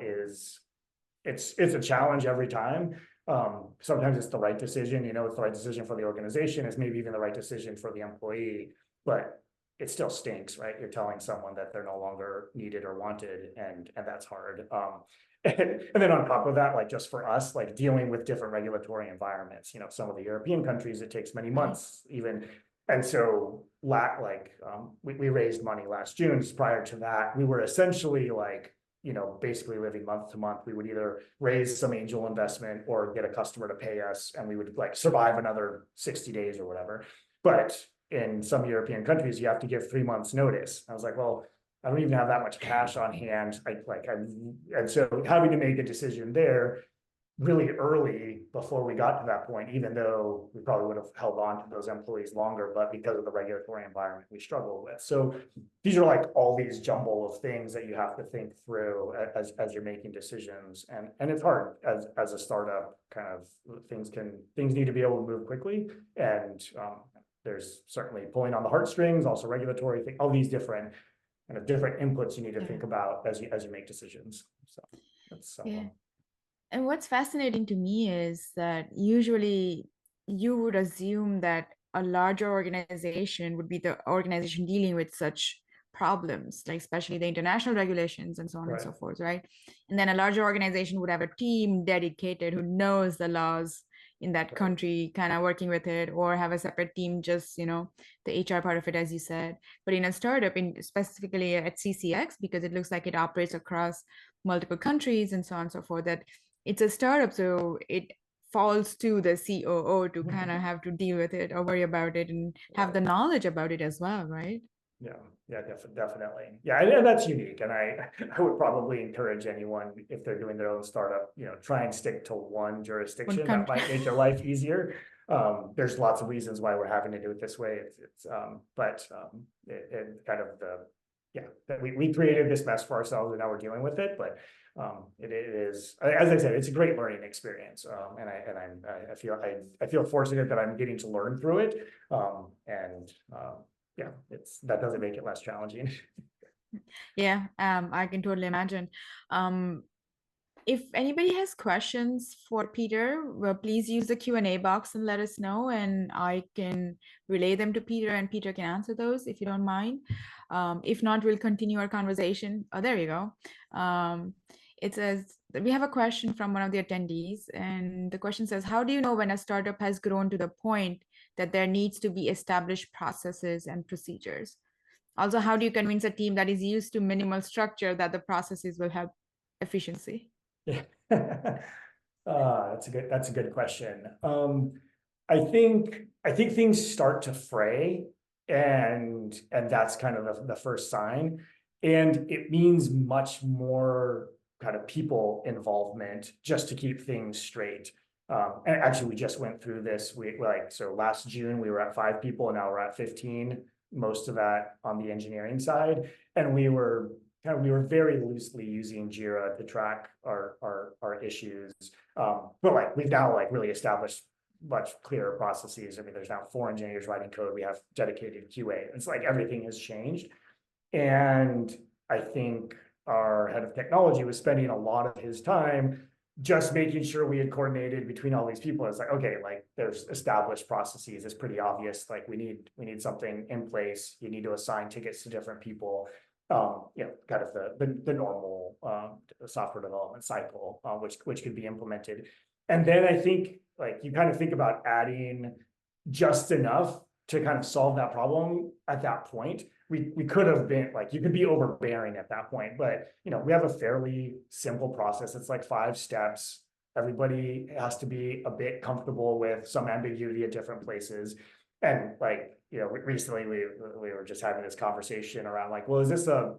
it's a challenge every time. Sometimes it's the right decision, it's the right decision for the organization, it's maybe even the right decision for the employee, but it still stinks, right? You're telling someone that they're no longer needed or wanted, and that's hard. And then on top of that, like just for us, like dealing with different regulatory environments, some of the European countries, it takes many months even. And so we raised money last June. Prior to that, we were essentially like, basically living month to month. We would either raise some angel investment or get a customer to pay us, and we would like survive another 60 days or whatever. But in some European countries, you have to give 3 months notice. I was like, well, I don't even have that much cash on hand. And so having to make a decision there really early before we got to that point, even though we probably would have held on to those employees longer, but because of the regulatory environment we struggle with. So these are like all these jumble of things that you have to think through as you're making decisions. And it's hard as a startup, kind of things need to be able to move quickly. And there's certainly pulling on the heartstrings, also regulatory thing, all these different inputs you need to think about as you make decisions. So that's And what's fascinating to me is that usually you would assume that a larger organization would be the organization dealing with such problems, like especially the international regulations and so on and so forth, right? And then a larger organization would have a team dedicated who knows the laws in that country, kind of working with it, or have a separate team, just, the HR part of it, as you said. But in a startup, specifically at CCX, because it looks like it operates across multiple countries and so on and so forth, that it's a startup, so it falls to the COO to kind of have to deal with it or worry about it and have the knowledge about it as well, right? Yeah, definitely. Yeah, and that's unique. And I would probably encourage anyone, if they're doing their own startup, try and stick to one jurisdiction. That might make your life easier. There's lots of reasons why we're having to do it this way. We created this mess for ourselves, and now we're dealing with it. But it is, as I said, it's a great learning experience, and I feel fortunate that I'm getting to learn through it, that doesn't make it less challenging. Yeah, I can totally imagine. If anybody has questions for Peter, well, please use the Q&A box and let us know, and I can relay them to Peter, and Peter can answer those if you don't mind. If not, we'll continue our conversation. Oh, there you go. It says, we have a question from one of the attendees, and the question says, how do you know when a startup has grown to the point that there needs to be established processes and procedures? Also, how do you convince a team that is used to minimal structure that the processes will help efficiency? Yeah. That's a good question. I think things start to fray, and that's kind of the first sign. And it means much more kind of people involvement just to keep things straight. And actually, we just went through this. So last June we were at 5 people, and now we're at 15. Most of that on the engineering side, and we were very loosely using Jira to track our issues. But we've now really established much clearer processes. I mean, there's now 4 engineers writing code. We have dedicated QA. It's like everything has changed. And I think our head of technology was spending a lot of his time just making sure we had coordinated between all these people. It's like, okay, like there's established processes. It's pretty obvious. Like we need something in place. You need to assign tickets to different people. Kind of the normal software development cycle, which could be implemented. And then I think like you kind of think about adding just enough to kind of solve that problem at that point. We could have been like, you could be overbearing at that point, but we have a fairly simple process. It's like 5 steps. Everybody has to be a bit comfortable with some ambiguity at different places. And like, recently we were just having this conversation around like, well, is this a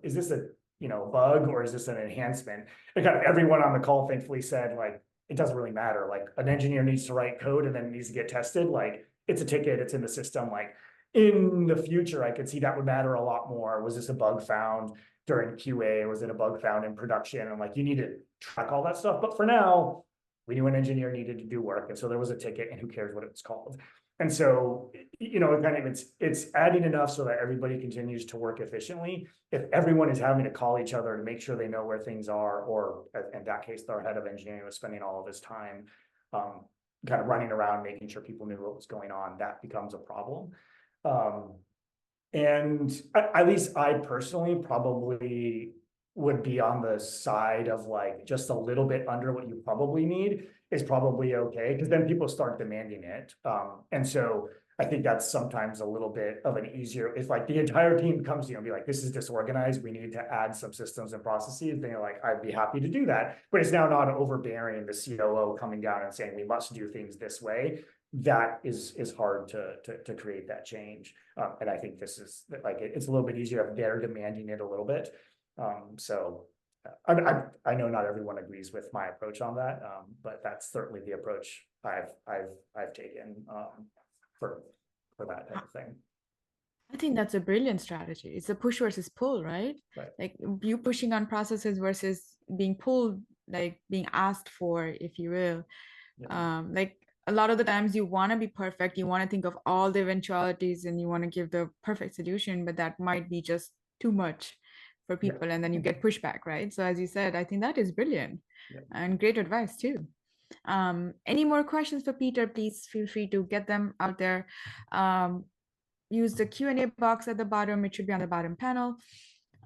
bug or is this an enhancement? And kind of everyone on the call thankfully said like, it doesn't really matter. Like an engineer needs to write code and then it needs to get tested. Like it's a ticket, it's in the system. Like in the future, I could see that would matter a lot more. Was this a bug found during QA? Was it a bug found in production? And like, you need to track all that stuff. But for now, we knew an engineer needed to do work. And so there was a ticket and who cares what it was called? And so, it's adding enough so that everybody continues to work efficiently. If everyone is having to call each other to make sure they know where things are, or in that case, our head of engineering was spending all of his time kind of running around, making sure people knew what was going on, that becomes a problem. And at least I personally probably would be on the side of like just a little bit under what you probably need is probably okay, because then people start demanding it. And so I think that's sometimes a little bit of an easier, if like the entire team comes to you and be like, this is disorganized, we need to add some systems and processes, then you're like, I'd be happy to do that. But it's now not overbearing, the COO coming down and saying, we must do things this way. That is hard to create that change. And I think this is like, it's a little bit easier if they're demanding it a little bit. I know not everyone agrees with my approach on that, but that's certainly the approach I've taken for that type of thing. I think that's a brilliant strategy. It's a push versus pull, right? Right. Like you pushing on processes versus being pulled, like being asked for, if you will. Yeah. Like a lot of the times you want to be perfect, you want to think of all the eventualities and you want to give the perfect solution, but that might be just too much for people, and then you get pushback, right? So as you said, I think that is brilliant and great advice too. Any more questions for Peter? Please feel free to get them out there. Use the Q&A box at the bottom. It should be on the bottom panel.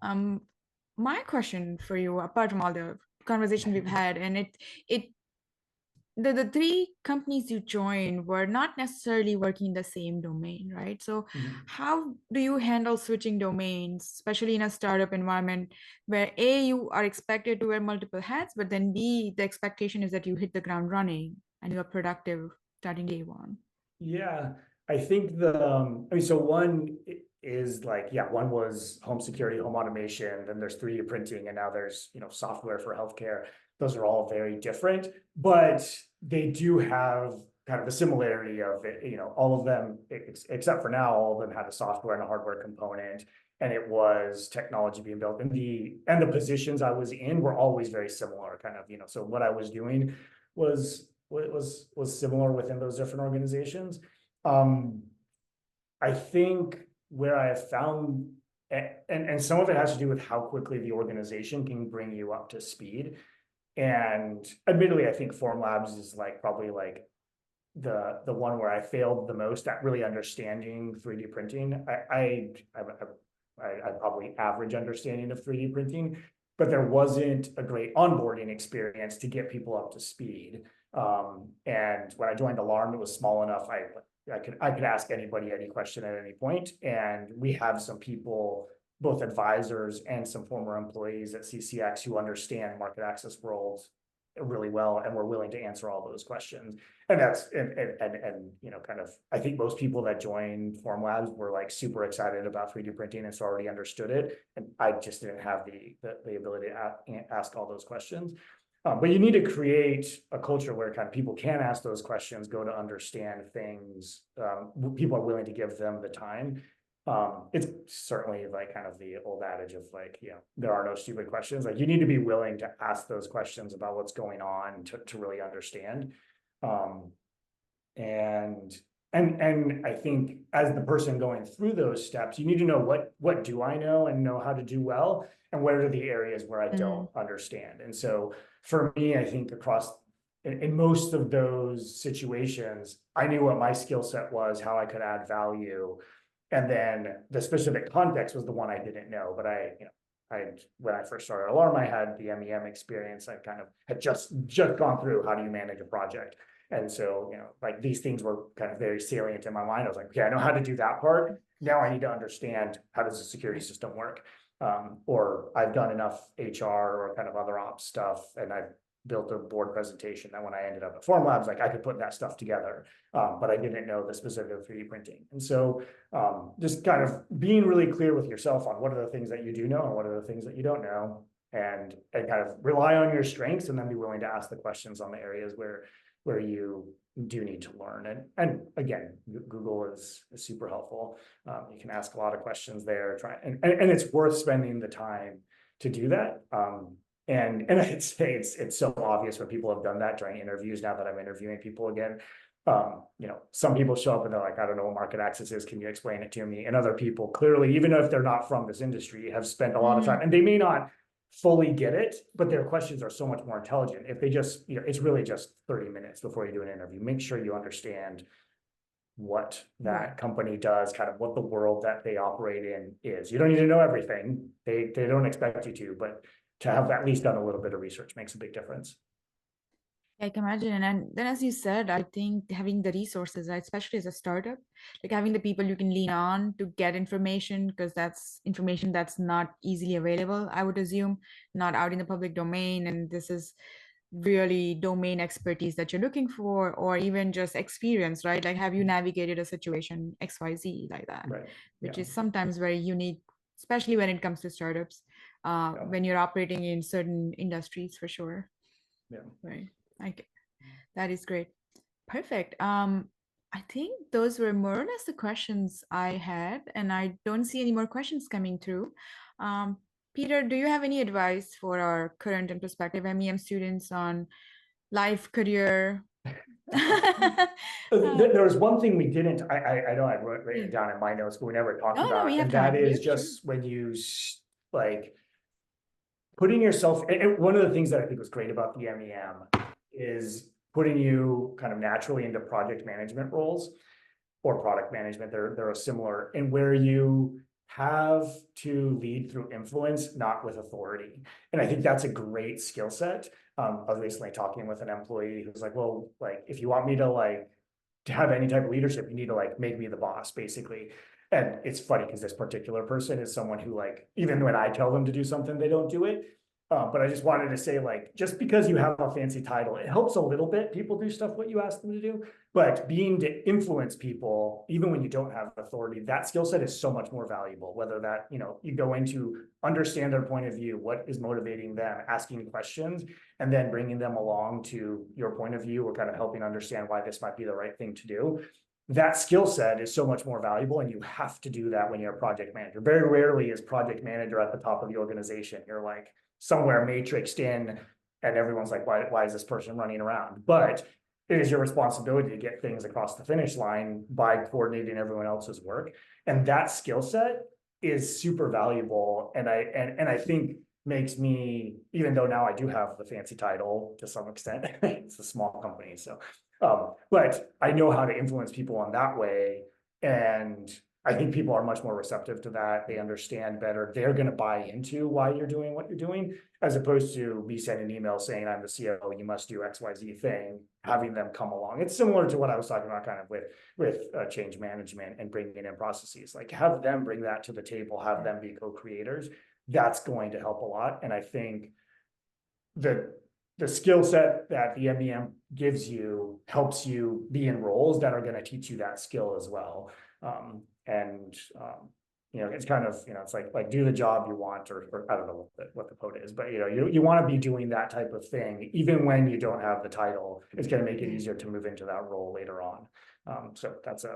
My question for you, apart from all the conversation we've had, and the 3 companies you joined were not necessarily working in the same domain, right? So how do you handle switching domains, especially in a startup environment where A, you are expected to wear multiple hats, but then B, the expectation is that you hit the ground running and you are productive starting day one? Yeah, I think so one is like, one was home security, home automation, then there's 3D printing, and now there's, software for healthcare. Those are all very different, but they do have kind of the similarity of it, all of them, except for now, all of them had a software and a hardware component, and it was technology being built. And the positions I was in were always very similar, kind of, so what I was doing was similar within those different organizations. I think where I have found, and some of it has to do with how quickly the organization can bring you up to speed. And admittedly, I think Formlabs is like probably like the one where I failed the most at really understanding 3D printing. I probably average understanding of 3D printing, but there wasn't a great onboarding experience to get people up to speed. And when I joined Alarm, it was small enough. I could ask anybody any question at any point. And we have some people, both advisors and some former employees at CCX, who understand market access worlds really well and were willing to answer all those questions. And that's kind of, I think most people that joined Formlabs were like super excited about 3D printing and so already understood it. And I just didn't have the ability to ask all those questions. But you need to create a culture where kind of people can ask those questions, go to understand things. People are willing to give them the time. It's certainly like kind of the old adage of like, there are no stupid questions. Like you need to be willing to ask those questions about what's going on to really understand. And I think as the person going through those steps, you need to know what do I know and know how to do well, and what are the areas where I don't understand. And so for me, I think across in most of those situations, I knew what my skill set was, how I could add value. And then the specific context was the one I didn't know, but when I first started Alarm, I had the MEM experience. I kind of had just gone through how do you manage a project. And so, like these things were kind of very salient in my mind. I was like, okay, I know how to do that part. Now I need to understand how does the security system work? Or I've done enough HR or kind of other ops stuff, and I've built a board presentation that when I ended up at Formlabs, like I could put that stuff together, but I didn't know the specific of 3D printing. And so just kind of being really clear with yourself on what are the things that you do know and what are the things that you don't know, and kind of rely on your strengths, and then be willing to ask the questions on the areas where you do need to learn. And again, Google is super helpful. You can ask a lot of questions there, and it's worth spending the time to do that. And I'd say it's so obvious when people have done that during interviews. Now that I'm interviewing people again, some people show up and they're like, I don't know what market access is. Can you explain it to me? And other people clearly, even if they're not from this industry, have spent a lot of time, and they may not fully get it, but their questions are so much more intelligent. If they just, it's really just 30 minutes before you do an interview. Make sure you understand what that company does, kind of what the world that they operate in is. You don't need to know everything. They don't expect you to, but to have at least done a little bit of research makes a big difference. I can imagine. And then, as you said, I think having the resources, right, especially as a startup, like having the people you can lean on to get information, because that's information that's not easily available, I would assume, not out in the public domain. And this is really domain expertise that you're looking for, or even just experience, right? Like, have you navigated a situation XYZ like that, Right. which is sometimes very unique, especially when it comes to startups, when you're operating in certain industries, for sure. Yeah. Right. Okay. That is great. Perfect. I think those were more or less the questions I had, and I don't see any more questions coming through. Peter, do you have any advice for our current and prospective MEM students on life, career? There was one thing we didn't, I know I wrote it down in my notes, but we never talked No, we about, have and that time. is Yep, just when you like putting yourself, and one of the things that I think was great about the MEM is putting you kind of naturally into project management roles or product management. They're a similar, and where you have to lead through influence, not with authority. And I think that's a great skill set. I was recently talking with an employee who was like, well, like, if you want me to have any type of leadership, you need to like make me the boss, basically. And it's funny because this particular person is someone who, like, even when I tell them to do something, they don't do it. But I just wanted to say, like, just because you have a fancy title, it helps a little bit. People do stuff what you ask them to do, but being to influence people, even when you don't have authority, that skill set is so much more valuable. Whether that, you go into understand their point of view, what is motivating them, asking questions, and then bringing them along to your point of view, or kind of helping understand why this might be the right thing to do. That skill set is so much more valuable, and you have to do that when you're a project manager. Very rarely is project manager at the top of the organization. You're like somewhere matrixed in, and everyone's like, why is this person running around? But it is your responsibility to get things across the finish line by coordinating everyone else's work. And that skill set is super valuable. And I think makes me, even though now I do have the fancy title to some extent, it's a small company. So, but I know how to influence people on that way. And I think people are much more receptive to that. They understand better. They're going to buy into why you're doing what you're doing, as opposed to me sending an email saying, I'm the CEO, you must do XYZ thing, having them come along. It's similar to what I was talking about kind of with change management and bringing in processes. Like, have them bring that to the table, have them be co-creators. That's going to help a lot. And I think the skill set that the MEM gives you helps you be in roles that are going to teach you that skill as well. It's kind of, it's like do the job you want, or I don't know what the quote is, but you want to be doing that type of thing, even when you don't have the title. It's going to make it easier to move into that role later on. So that's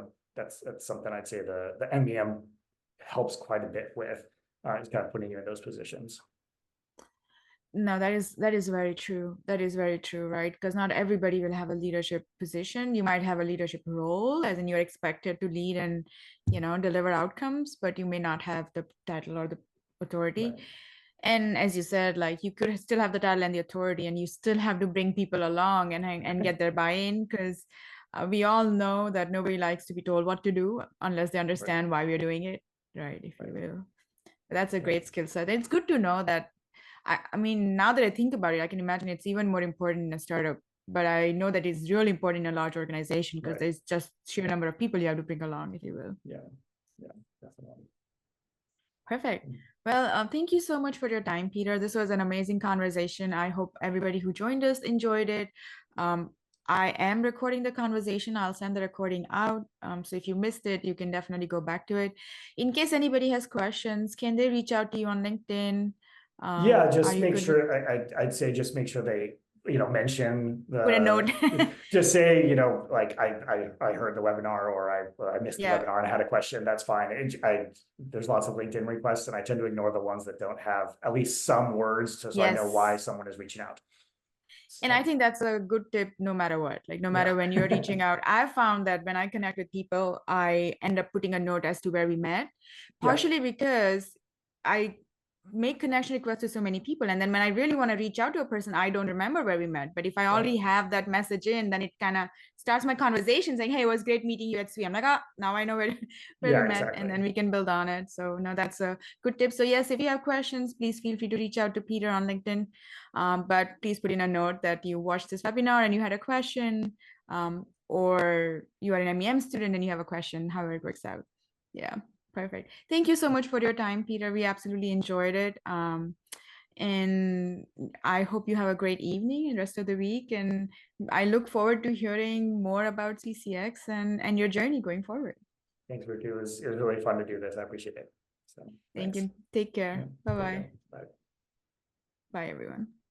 something I'd say the MEM helps quite a bit with, is kind of putting you in those positions. No, that is very true. That is very true, right? Because not everybody will have a leadership position. You might have a leadership role, as in you're expected to lead and, deliver outcomes, but you may not have the title or the authority. Right. And as you said, like, you could still have the title and the authority, and you still have to bring people along and get their buy-in, because we all know that nobody likes to be told what to do unless they understand why we're doing it, right? If you will. That's a great skill set. It's good to know that. I mean, now that I think about it, I can imagine it's even more important in a startup. But I know that it's really important in a large organization because there's just sheer number of people you have to bring along, if you will. Yeah, definitely. Perfect. Well, thank you so much for your time, Peter. This was an amazing conversation. I hope everybody who joined us enjoyed it. I am recording the conversation. I'll send the recording out. So if you missed it, you can definitely go back to it. In case anybody has questions, can they reach out to you on LinkedIn? Yeah, just make good sure, I'd say just make sure they, mention put a note? just say, like, I heard the webinar, or I missed the Yeah. webinar and I had a question, that's fine. There's lots of LinkedIn requests, and I tend to ignore the ones that don't have at least some words, so I know why someone is reaching out. And I think that's a good tip no matter what, like no matter when you're reaching out. I found that when I connect with people, I end up putting a note as to where we met, partially because I make connection requests to so many people. And then when I really want to reach out to a person, I don't remember where we met. But if I already have that message in, then it kind of starts my conversation saying, hey, it was great meeting you at SWE. I'm like, now I know where we met, and then we can build on it. So no, that's a good tip. So yes, if you have questions, please feel free to reach out to Peter on LinkedIn. But please put in a note that you watched this webinar and you had a question, or you are an MEM student and you have a question, however it works out. Yeah. Perfect. Thank you so much for your time, Peter. We absolutely enjoyed it. And I hope you have a great evening and rest of the week. And I look forward to hearing more about CCX and your journey going forward. Thanks, Ritu. It was really fun to do this. I appreciate it. So, thank you. Take care. Bye-bye. Bye. Bye, everyone.